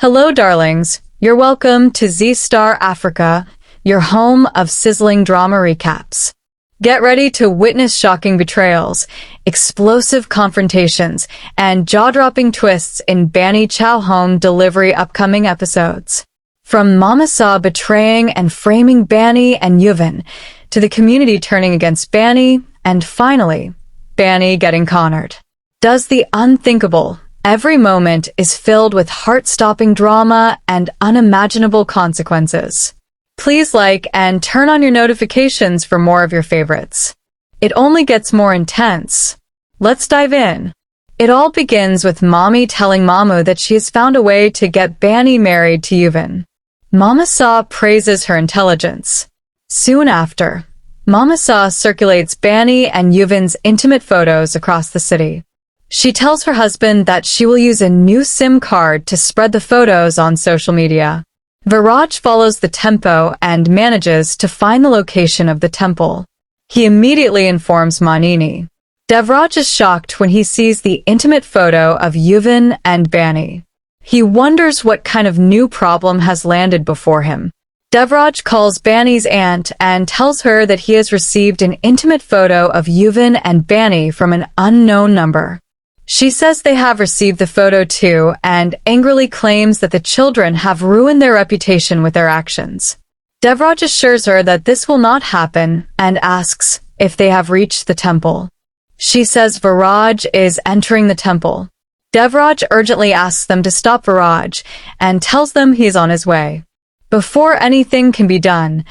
Hello, darlings. You're welcome to Z-Star Africa, your home of sizzling drama recaps. Get ready to witness shocking betrayals, explosive confrontations, and jaw-dropping twists in Banni Chow home delivery upcoming episodes. From Mama Sa betraying and framing Banni and Yuvin, to the community turning against Banni, and finally, Banni getting cornered. Does the unthinkable. Every moment is filled with heart-stopping drama and unimaginable consequences. Please like and turn on your notifications for more of your favorites. It only gets more intense. Let's dive in. It all begins with Mommy telling Mamu that she has found a way to get Banni married to Yuvin. Mama Sa praises her intelligence. Soon after, Mama Sa circulates Banni and Yuvin's intimate photos across the city. She tells her husband that she will use a new SIM card to spread the photos on social media. Viraj follows the tempo and manages to find the location of the temple. He immediately informs Manini. Devraj is shocked when he sees the intimate photo of Yuvin and Banni. He wonders what kind of new problem has landed before him. Devraj calls Banni's aunt and tells her that he has received an intimate photo of Yuvin and Banni from an unknown number. She says they have received the photo too and angrily claims that the children have ruined their reputation with their actions. Devraj assures her that this will not happen and asks if they have reached the temple. She says Viraj is entering the temple. Devraj urgently asks them to stop Viraj and tells them he is on his way. Before anything can be done,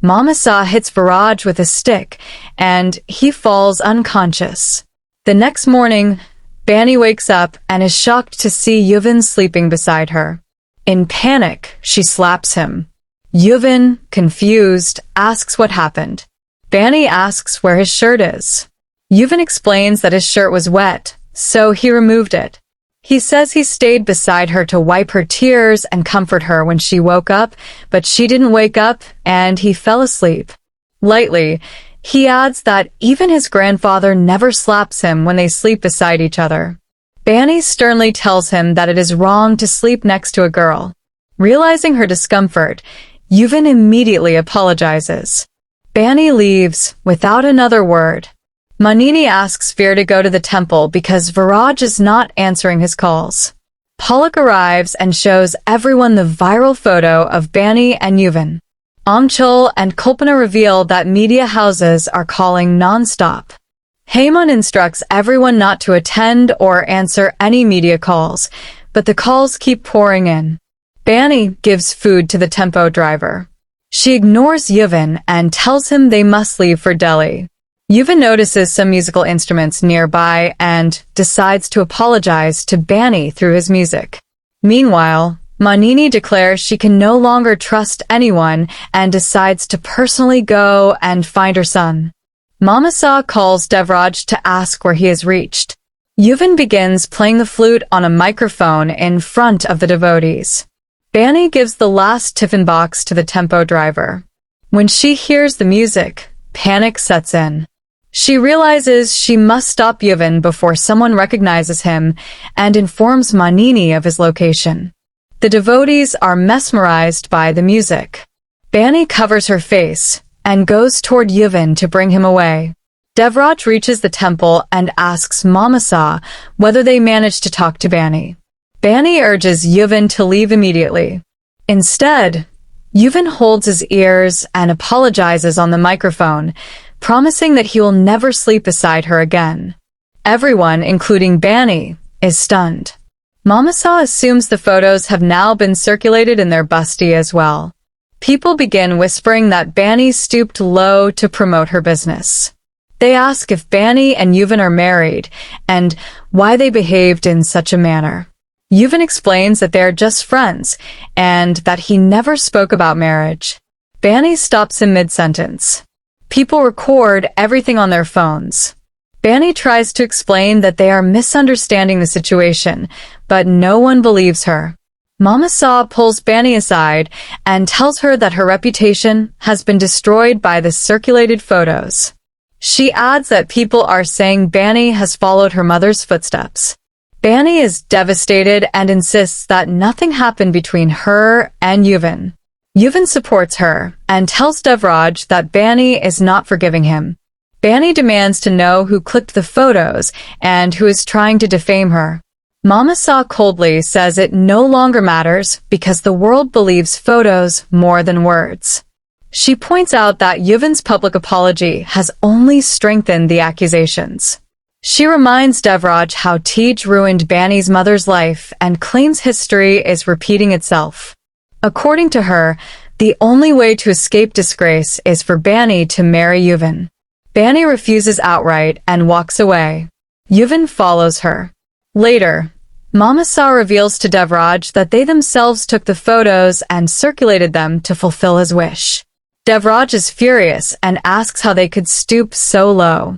Mama Sa hits Viraj with a stick and he falls unconscious. The next morning, Banni wakes up and is shocked to see Yuvin sleeping beside her. In panic, she slaps him. Yuvin, confused, asks what happened. Banni asks where his shirt is. Yuvin explains that his shirt was wet, so he removed it. He says he stayed beside her to wipe her tears and comfort her when she woke up, but she didn't wake up and he fell asleep. Lightly, he adds that even his grandfather never slaps him when they sleep beside each other. Banni sternly tells him that it is wrong to sleep next to a girl. Realizing her discomfort, Yuvin immediately apologizes. Banni leaves without another word. Manini asks Veer to go to the temple because Viraj is not answering his calls. Palak arrives and shows everyone the viral photo of Banni and Yuvin. Amchul and Kalpana reveal that media houses are calling non-stop. Hemant instructs everyone not to attend or answer any media calls, but the calls keep pouring in. Banni gives food to the tempo driver. She ignores Yuvin and tells him they must leave for Delhi. Yuvin notices some musical instruments nearby and decides to apologize to Banni through his music. Meanwhile, Manini declares she can no longer trust anyone and decides to personally go and find her son. Mama Sa calls Devraj to ask where he has reached. Yuvin begins playing the flute on a microphone in front of the devotees. Banni gives the last tiffin box to the tempo driver. When she hears the music, panic sets in. She realizes she must stop Yuvin before someone recognizes him and informs Manini of his location. The devotees are mesmerized by the music. Banni covers her face and goes toward Yuvin to bring him away. Devraj reaches the temple and asks Mama Sa whether they managed to talk to Banni. Banni urges Yuvin to leave immediately. Instead, Yuvin holds his ears and apologizes on the microphone, promising that he will never sleep beside her again. Everyone, including Banni, is stunned. Mama Sa assumes the photos have now been circulated in their busty as well. People begin whispering that Banni stooped low to promote her business. They ask if Banni and Yuvin are married and why they behaved in such a manner. Yuvin explains that they are just friends and that he never spoke about marriage. Banni stops him mid-sentence. People record everything on their phones. Banni tries to explain that they are misunderstanding the situation, but no one believes her. Mama Sa pulls Banni aside and tells her that her reputation has been destroyed by the circulated photos. She adds that people are saying Banni has followed her mother's footsteps. Banni is devastated and insists that nothing happened between her and Yuvin. Yuvin supports her and tells Devraj that Banni is not forgiving him. Banni demands to know who clicked the photos and who is trying to defame her. Mama Sa coldly says it no longer matters because the world believes photos more than words. She points out that Yuvin's public apology has only strengthened the accusations. She reminds Devraj how Tej ruined Banni's mother's life and claims history is repeating itself. According to her, the only way to escape disgrace is for Banni to marry Yuvin. Banni refuses outright and walks away. Yuvin follows her. Later, Mama Sa reveals to Devraj that they themselves took the photos and circulated them to fulfill his wish. Devraj is furious and asks how they could stoop so low.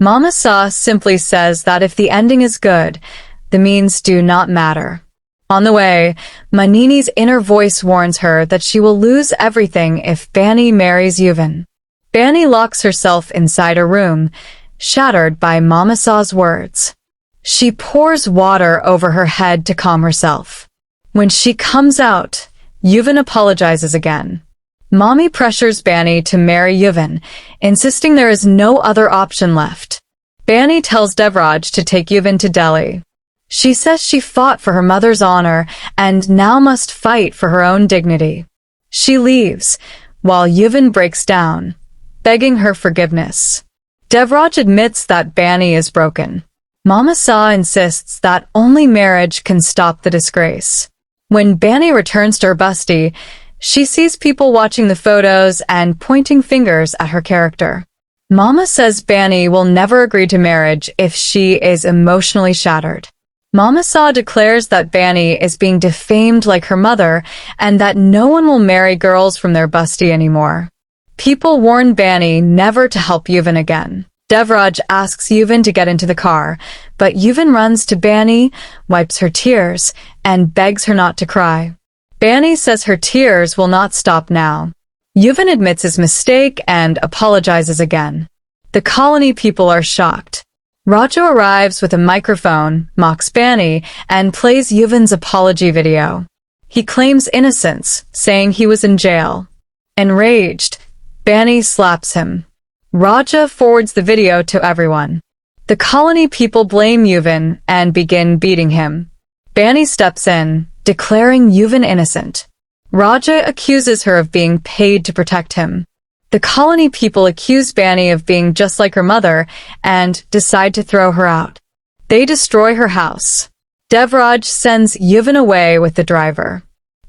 Mama Sa simply says that if the ending is good, the means do not matter. On the way, Manini's inner voice warns her that she will lose everything if Banni marries Yuvin. Banni locks herself inside a room, shattered by Mama Sa's words. She pours water over her head to calm herself. When she comes out, Yuvin apologizes again. Mommy pressures Banni to marry Yuvin, insisting there is no other option left. Banni tells Devraj to take Yuvin to Delhi. She says she fought for her mother's honor and now must fight for her own dignity. She leaves, while Yuvin breaks down, begging her forgiveness. Devraj admits that Banni is broken. Mama Sa insists that only marriage can stop the disgrace. When Banni returns to her busty, she sees people watching the photos and pointing fingers at her character. Mama says Banni will never agree to marriage if she is emotionally shattered. Mama Sa declares that Banni is being defamed like her mother and that no one will marry girls from their busty anymore. People warn Banni never to help Yuvin again. Devraj asks Yuvin to get into the car, but Yuvin runs to Banni, wipes her tears, and begs her not to cry. Banni says her tears will not stop now. Yuvin admits his mistake and apologizes again. The colony people are shocked. Rajo arrives with a microphone, mocks Banni, and plays Yuvin's apology video. He claims innocence, saying he was in jail. Enraged, Banni slaps him. Raja forwards the video to everyone. The colony people blame Yuvin and begin beating him. Banni steps in, declaring Yuvin innocent. Raja accuses her of being paid to protect him. The colony people accuse Banni of being just like her mother and decide to throw her out. They destroy her house. Devraj sends Yuvin away with the driver.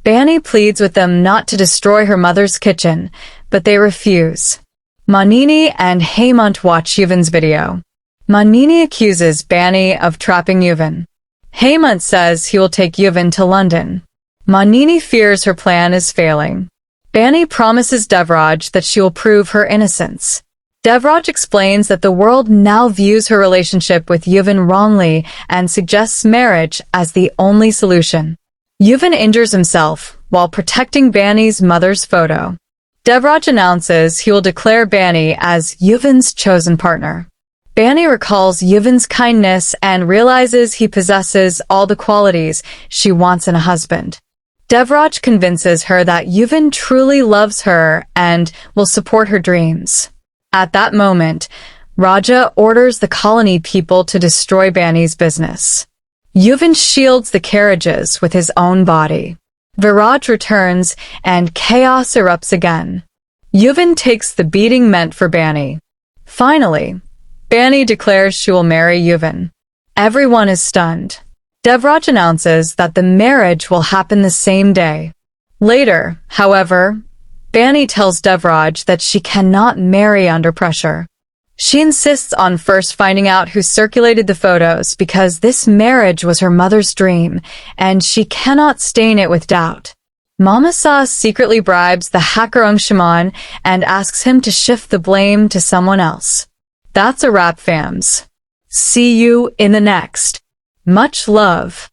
Banni pleads with them not to destroy her mother's kitchen, but they refuse. Manini and Hemant watch Yuvin's video. Manini accuses Banni of trapping Yuvin. Hemant says he will take Yuvin to London. Manini fears her plan is failing. Banni promises Devraj that she will prove her innocence. Devraj explains that the world now views her relationship with Yuvin wrongly and suggests marriage as the only solution. Yuvin injures himself while protecting Banni's mother's photo. Devraj announces he will declare Banni as Yuvin's chosen partner. Banni recalls Yuvin's kindness and realizes he possesses all the qualities she wants in a husband. Devraj convinces her that Yuvin truly loves her and will support her dreams. At that moment, Raja orders the colony people to destroy Banni's business. Yuvin shields the carriages with his own body. Viraj returns and chaos erupts again. Yuvin takes the beating meant for Banni. Finally, Banni declares she will marry Yuvin. Everyone is stunned. Devraj announces that the marriage will happen the same day. Later, however, Banni tells Devraj that she cannot marry under pressure. She insists on first finding out who circulated the photos because this marriage was her mother's dream, and she cannot stain it with doubt. Mama Sa secretly bribes the hacker Shaman and asks him to shift the blame to someone else. That's a wrap, fams. See you in the next. Much love.